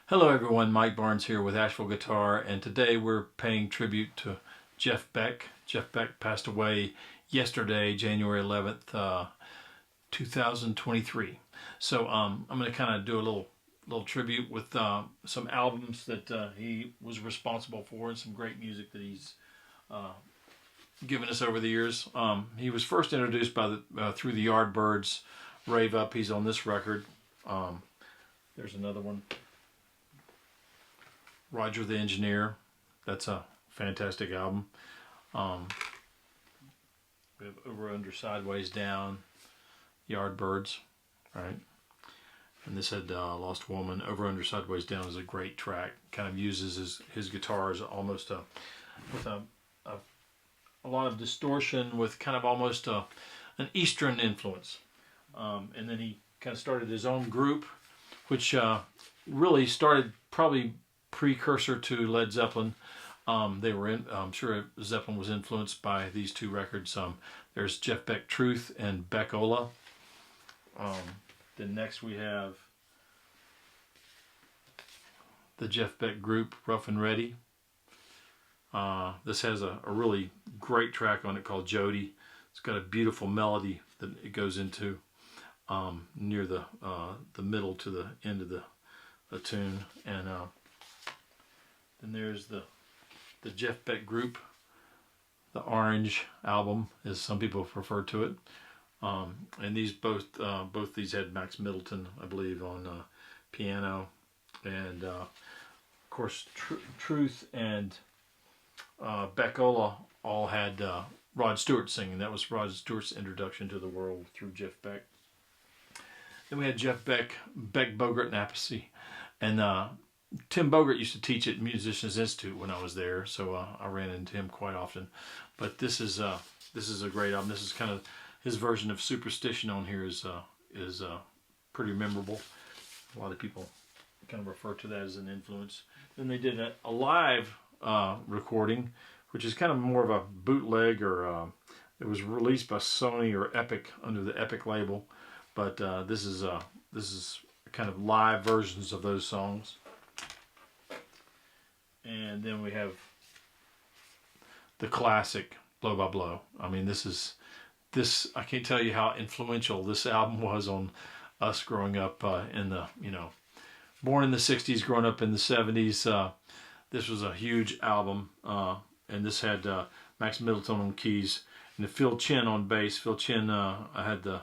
Hello everyone, Mike Barnes here with Asheville Guitar, and today we're paying tribute to Jeff Beck. Jeff Beck passed away yesterday, January 11th, 2023. So I'm going to kind of do a little tribute with some albums that he was responsible for and some great music that he's given us over the years. He was first introduced by through the Yardbirds, Rave Up. He's on this record. There's another one. Roger the Engineer, that's a fantastic album. We have Over, Under, Sideways, Down, Yardbirds, right? And this had Lost Woman. Over, Under, Sideways, Down is a great track. Kind of uses his guitar as almost with a lot of distortion with kind of almost an Eastern influence. And then he kind of started his own group, which really started probably precursor to Led Zeppelin. They were in, I'm sure Zeppelin was influenced by these two records. There's Jeff Beck Truth and Beck-Ola. Then next we have the Jeff Beck group, Rough and Ready. This has a really great track on it called Jody. It's got a beautiful melody that it goes into near the middle to the end of the tune. And then there's the Jeff Beck group, the Orange album, as some people refer to it. And these both these had Max Middleton, I believe, on piano, and of course Truth and Beck-Ola all had Rod Stewart singing. That was Rod Stewart's introduction to the world through Jeff Beck. Then we had Jeff Beck, Beck, Bogert, and Appice, and Tim Bogert used to teach at Musicians Institute when I was there, so I ran into him quite often. But this is a great album. This is kind of his version of Superstition on here is pretty memorable. A lot of people kind of refer to that as an influence. Then they did a live recording, which is kind of more of a bootleg, or it was released by Sony or Epic under the Epic label. But this is kind of live versions of those songs. And then we have the classic Blow by Blow. I mean, this I can't tell you how influential this album was on us growing up in the, born in the 60s, growing up in the 70s. This was a huge album, and this had Max Middleton on keys and Phil Chin on bass. Phil Chin, I had the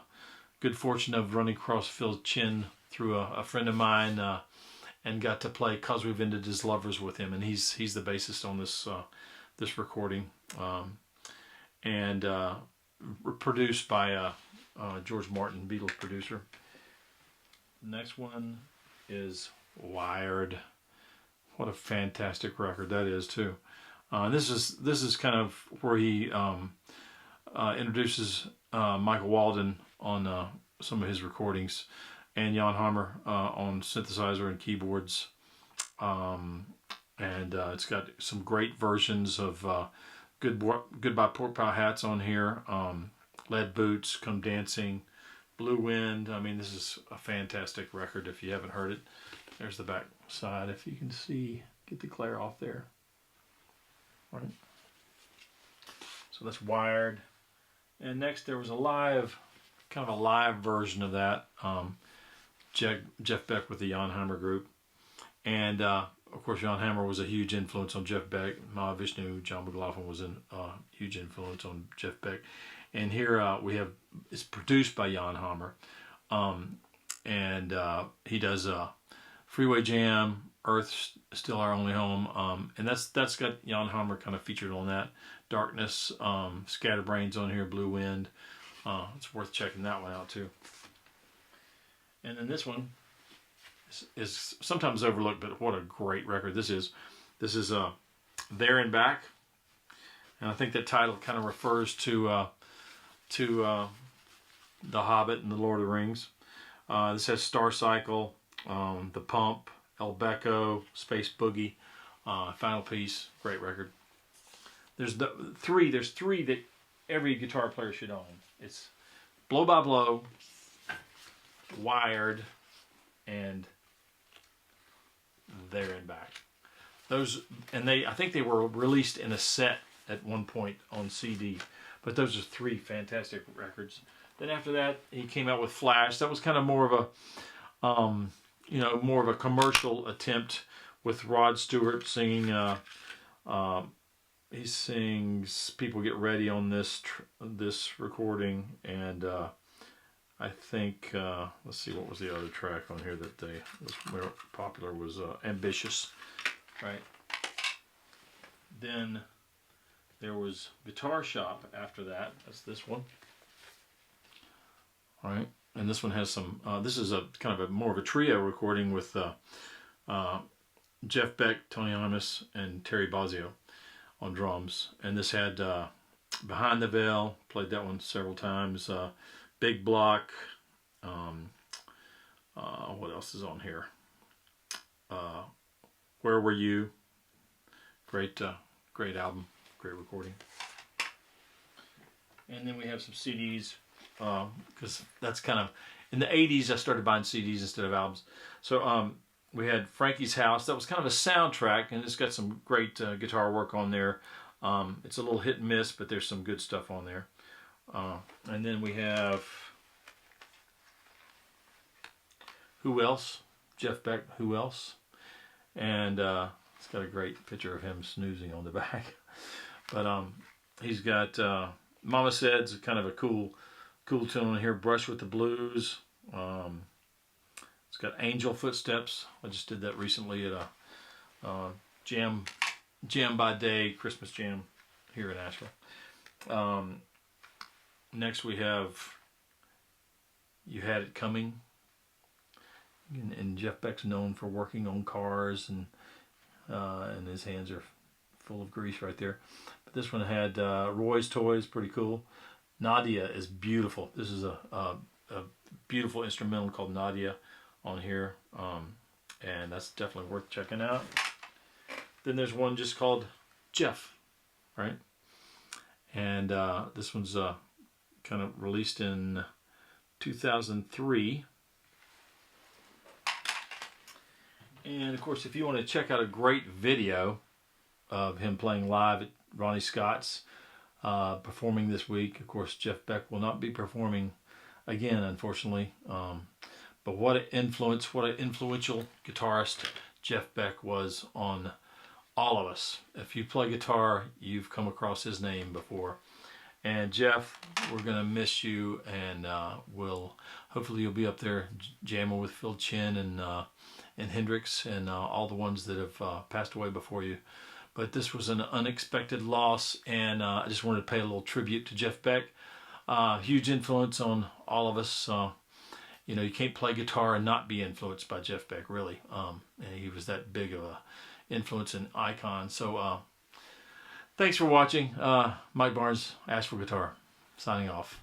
good fortune of running across Phil Chin through a friend of mine, and got to play 'Cause We've Ended As Lovers with him, and he's the bassist on this recording, and produced by George Martin, Beatles producer. The next one is Wired. What a fantastic record that is too. This is kind of where he introduces Michael Walden on some of his recordings, and Jan Hammer on synthesizer and keyboards. And it's got some great versions of Goodbye Pork Pie Hats on here, Lead Boots, Come Dancing, Blue Wind. I mean, this is a fantastic record if you haven't heard it. There's the back side, if you can see, get the glare off there. All right. So that's Wired. And next there was kind of a live version of that. Jeff Beck with the Jan Hammer group. And of course Jan Hammer was a huge influence on Jeff Beck. Mahavishnu, John McLaughlin was a huge influence on Jeff Beck. And here we have, it's produced by Jan Hammer. And he does Freeway Jam, Earth's Still Our Only Home. And that's got Jan Hammer kind of featured on that. Darkness, Scatterbrains on here, Blue Wind. It's worth checking that one out too. And then this one is sometimes overlooked, but what a great record this is. This is There and Back, and I think that title kind of refers to The Hobbit and the Lord of the Rings. This has Star Cycle, The Pump, El Becco, Space Boogie, Final Piece. Great record. There's three that every guitar player should own. It's Blow by Blow, Wired, and there and back. Those, and I think they were released in a set at one point on CD, but those are 3 fantastic records. Then after that, he came out with Flash. That was kind of more of a, more of a commercial attempt with Rod Stewart singing. He sings "People Get Ready" on this recording, and I think let's see, what was the other track on here that was more popular was "Ambitious," right? Then there was Guitar Shop after that. That's this one. All right, and this one has some. This is a kind of more of a trio recording with Jeff Beck, Tony Imus, and Terry Bozzio on drums. And this had Behind the Veil. Played that one several times. Big Block. What else is on here? Where Were You? Great album, great recording. And then we have some CDs, because that's kind of, in the 80s I started buying CDs instead of albums. So we had Frankie's House. That was kind of a soundtrack, and it's got some great guitar work on there. It's a little hit and miss, but there's some good stuff on there. And then we have Who Else? Jeff Beck, Who Else? And it's got a great picture of him snoozing on the back. But he's got Mama Said's kind of a cool tune on here. Brush with the Blues. It's got Angel Footsteps. I just did that recently at a jam by day, Christmas jam here in Asheville. Next we have You Had It Coming. And Jeff Beck's known for working on cars, and his hands are full of grease right there. But this one had Roy's Toys, pretty cool. Nadia is beautiful. This is a beautiful instrumental called Nadia on here, and that's definitely worth checking out. Then there's one just called Jeff, right? And this one's kind of released in 2003. And of course, if you want to check out a great video of him playing live at Ronnie Scott's performing this week, of course, Jeff Beck will not be performing again, unfortunately. But what an influential guitarist Jeff Beck was on all of us. If you play guitar, you've come across his name before. And Jeff, we're gonna miss you, and hopefully you'll be up there jamming with Phil Chin and Hendrix and all the ones that have passed away before you. But this was an unexpected loss, and I just wanted to pay a little tribute to Jeff Beck. Huge influence on all of us. You can't play guitar and not be influenced by Jeff Beck, really. And he was that big of a influence and icon. So thanks for watching. Mike Barnes, Asheville Guitar, signing off.